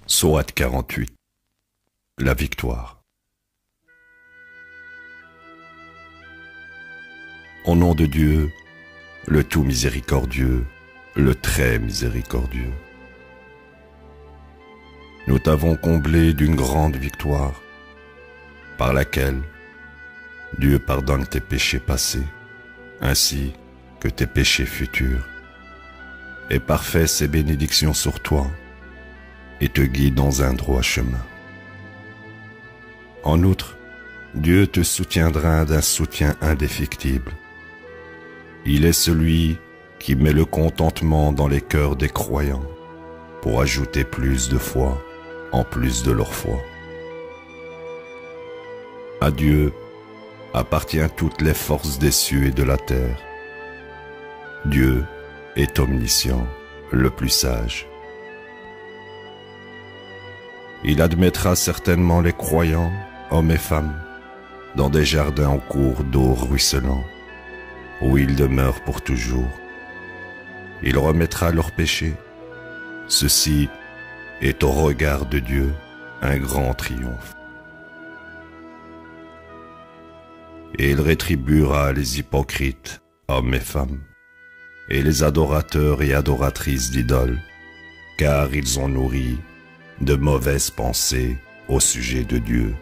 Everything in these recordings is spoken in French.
Sourate 48. La victoire. Au nom de Dieu, le tout miséricordieux, le très miséricordieux. Nous t'avons comblé d'une grande victoire, par laquelle Dieu pardonne tes péchés passés, ainsi que tes péchés futurs, et parfait ses bénédictions sur toi, et te guide dans un droit chemin. En outre, Dieu te soutiendra d'un soutien indéfectible. Il est celui qui met le contentement dans les cœurs des croyants pour ajouter plus de foi en plus de leur foi. À Dieu appartient toutes les forces des cieux et de la terre. Dieu est omniscient, le plus sage. Il admettra certainement les croyants, hommes et femmes, dans des jardins au cours d'eau ruisselant, où ils demeurent pour toujours. Il remettra leurs péchés. Ceci est au regard de Dieu un grand triomphe. Et il rétribuera les hypocrites, hommes et femmes, et les adorateurs et adoratrices d'idoles, car ils ont nourri de mauvaises pensées au sujet de Dieu.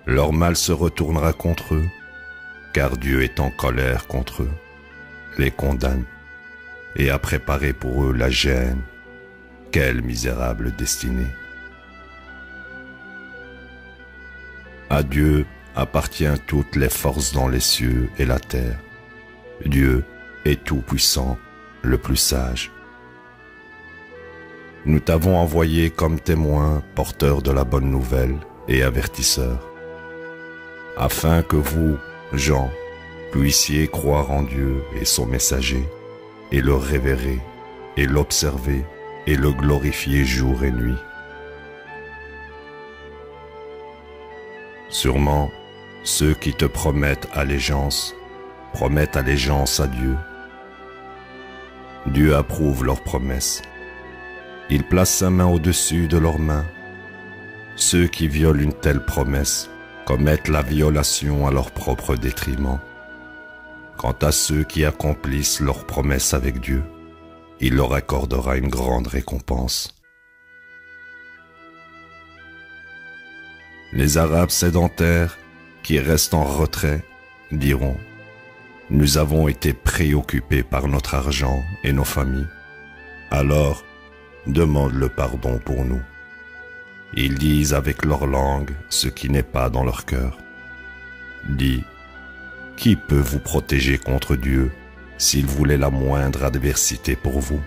Leur mal se retournera contre eux, car Dieu est en colère contre eux, les condamne et a préparé pour eux la gêne. Quelle misérable destinée! À Dieu appartient toutes les forces dans les cieux et la terre. Dieu est tout-puissant, le plus sage. Nous t'avons envoyé comme témoin, porteur de la bonne nouvelle et avertisseur, afin que vous, gens, puissiez croire en Dieu et son messager, et le révérer, et l'observer, et le glorifier jour et nuit. Sûrement, ceux qui te promettent allégeance à Dieu. Dieu approuve leurs promesses. Il place sa main au-dessus de leurs mains. Ceux qui violent une telle promesse commettent la violation à leur propre détriment. Quant à ceux qui accomplissent leurs promesses avec Dieu, il leur accordera une grande récompense. Les Arabes sédentaires qui restent en retrait diront: nous avons été préoccupés par notre argent et nos familles. Alors, demande le pardon pour nous. Ils disent avec leur langue ce qui n'est pas dans leur cœur. Dis, qui peut vous protéger contre Dieu s'il voulait la moindre adversité pour vous,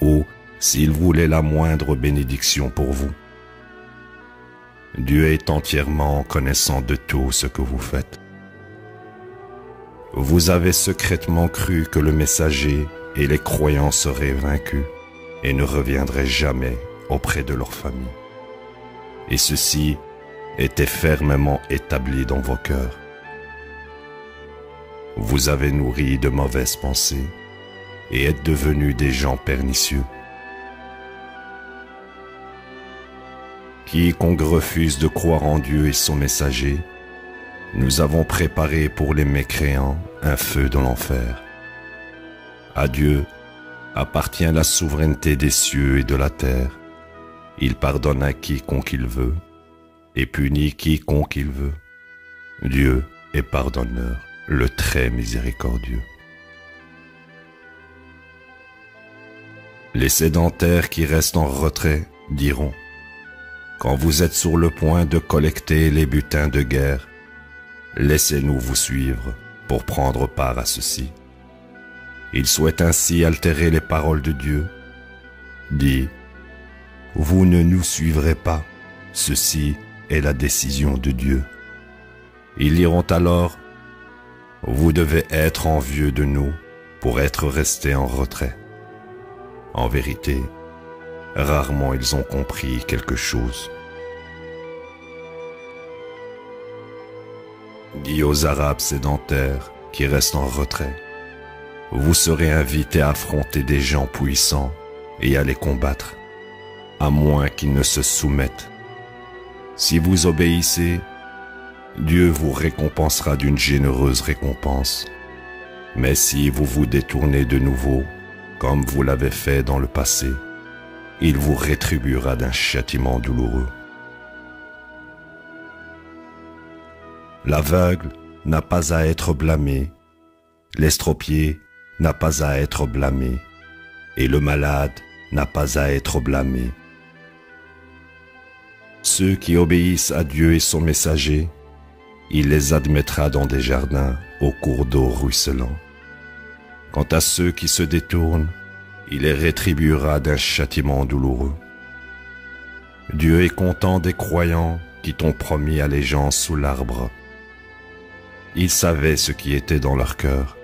ou s'il voulait la moindre bénédiction pour vous? Dieu est entièrement connaissant de tout ce que vous faites. Vous avez secrètement cru que le messager et les croyants seraient vaincus et ne reviendraient jamais auprès de leur famille. Et ceci était fermement établi dans vos cœurs. Vous avez nourri de mauvaises pensées et êtes devenus des gens pernicieux. Quiconque refuse de croire en Dieu et son messager, nous avons préparé pour les mécréants un feu de l'enfer. À Dieu appartient la souveraineté des cieux et de la terre. Il pardonne à quiconque il veut et punit quiconque il veut. Dieu est pardonneur, le très miséricordieux. Les sédentaires qui restent en retrait diront: quand vous êtes sur le point de collecter les butins de guerre, laissez-nous vous suivre pour prendre part à ceci. Ils souhaitent ainsi altérer les paroles de Dieu. Dis, vous ne nous suivrez pas, ceci est la décision de Dieu. Ils diront alors: vous devez être envieux de nous pour être restés en retrait. En vérité, rarement ils ont compris quelque chose. Dis aux Arabes sédentaires qui restent en retrait: vous serez invités à affronter des gens puissants et à les combattre. à moins qu'ils ne se soumettent. Si vous obéissez, Dieu vous récompensera d'une généreuse récompense. Mais si vous vous détournez de nouveau, comme vous l'avez fait dans le passé, il vous rétribuera d'un châtiment douloureux. L'aveugle n'a pas à être blâmé, l'estropié n'a pas à être blâmé, et le malade n'a pas à être blâmé. Ceux qui obéissent à Dieu et son messager, il les admettra dans des jardins aux cours d'eau ruisselants. Quant à ceux qui se détournent, il les rétribuera d'un châtiment douloureux. Dieu est content des croyants qui t'ont promis allégeance sous l'arbre. Il savait ce qui était dans leur cœur,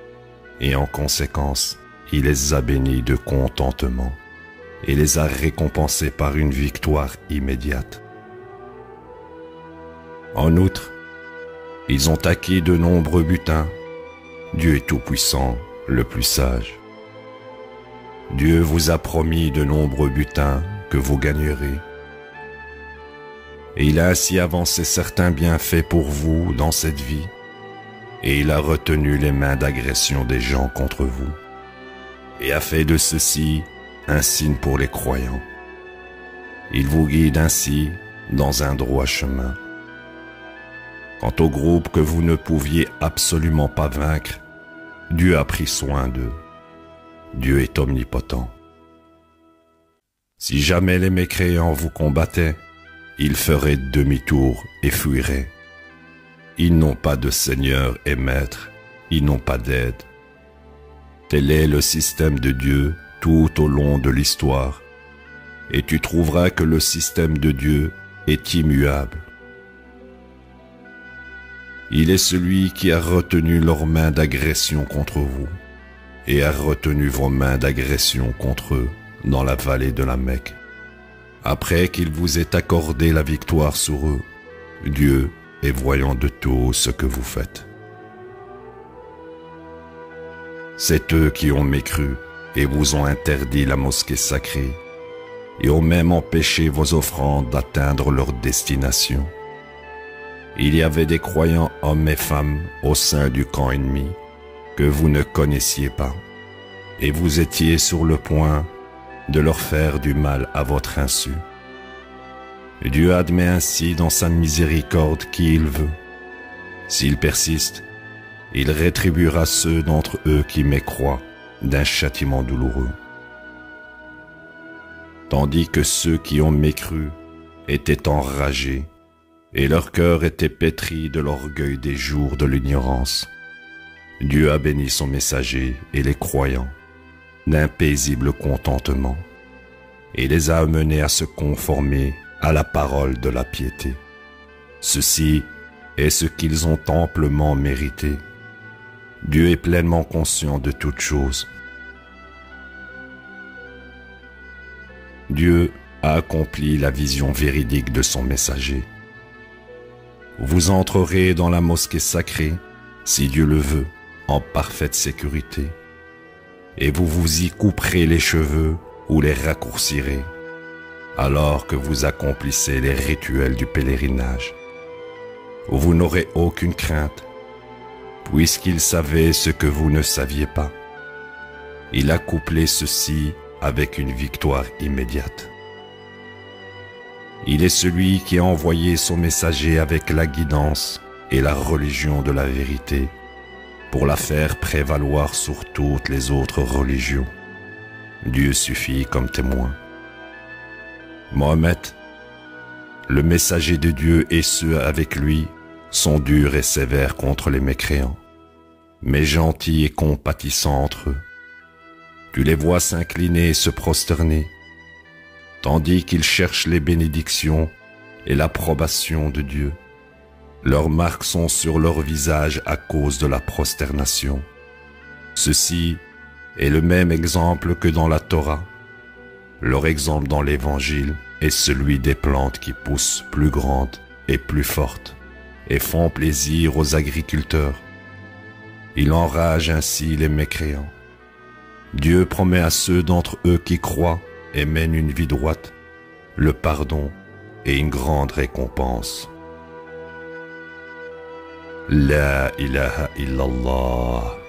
et en conséquence, il les a bénis de contentement et les a récompensés par une victoire immédiate. En outre, ils ont acquis de nombreux butins. Dieu est tout-puissant, le plus sage. Dieu vous a promis de nombreux butins que vous gagnerez. Et il a ainsi avancé certains bienfaits pour vous dans cette vie, et il a retenu les mains d'agression des gens contre vous, et a fait de ceci un signe pour les croyants. Il vous guide ainsi dans un droit chemin. Quant au groupe que vous ne pouviez absolument pas vaincre, Dieu a pris soin d'eux. Dieu est omnipotent. Si jamais les mécréants vous combattaient, ils feraient demi-tour et fuiraient. Ils n'ont pas de seigneur et maître, ils n'ont pas d'aide. Tel est le système de Dieu tout au long de l'histoire, et tu trouveras que le système de Dieu est immuable. Il est celui qui a retenu leurs mains d'agression contre vous, et a retenu vos mains d'agression contre eux dans la vallée de la Mecque. Après qu'il vous ait accordé la victoire sur eux, Dieu est voyant de tout ce que vous faites. C'est eux qui ont mécru et vous ont interdit la mosquée sacrée, et ont même empêché vos offrandes d'atteindre leur destination. Il y avait des croyants hommes et femmes au sein du camp ennemi que vous ne connaissiez pas, et vous étiez sur le point de leur faire du mal à votre insu. Dieu admet ainsi dans sa miséricorde qui il veut. S'il persiste, il rétribuera ceux d'entre eux qui mécroient d'un châtiment douloureux. Tandis que ceux qui ont mécru étaient enragés, et leur cœur était pétri de l'orgueil des jours de l'ignorance, Dieu a béni son messager et les croyants d'un paisible contentement, et les a amenés à se conformer à la parole de la piété. Ceci est ce qu'ils ont amplement mérité. Dieu est pleinement conscient de toutes choses. Dieu a accompli la vision véridique de son messager. Vous entrerez dans la mosquée sacrée, si Dieu le veut, en parfaite sécurité, et vous vous y couperez les cheveux ou les raccourcirez, alors que vous accomplissez les rituels du pèlerinage. Vous n'aurez aucune crainte, puisqu'il savait ce que vous ne saviez pas. Il a couplé ceci avec une victoire immédiate. Il est celui qui a envoyé son messager avec la guidance et la religion de la vérité pour la faire prévaloir sur toutes les autres religions. Dieu suffit comme témoin. Mohammed, le messager de Dieu et ceux avec lui sont durs et sévères contre les mécréants, mais gentils et compatissants entre eux. Tu les vois s'incliner et se prosterner, tandis qu'ils cherchent les bénédictions et l'approbation de Dieu. Leurs marques sont sur leur visage à cause de la prosternation. Ceci est le même exemple que dans la Torah. Leur exemple dans l'Évangile est celui des plantes qui poussent plus grandes et plus fortes et font plaisir aux agriculteurs. Il enrage ainsi les mécréants. Dieu promet à ceux d'entre eux qui croient et mènent une vie droite le pardon et une grande récompense. La ilaha illallah.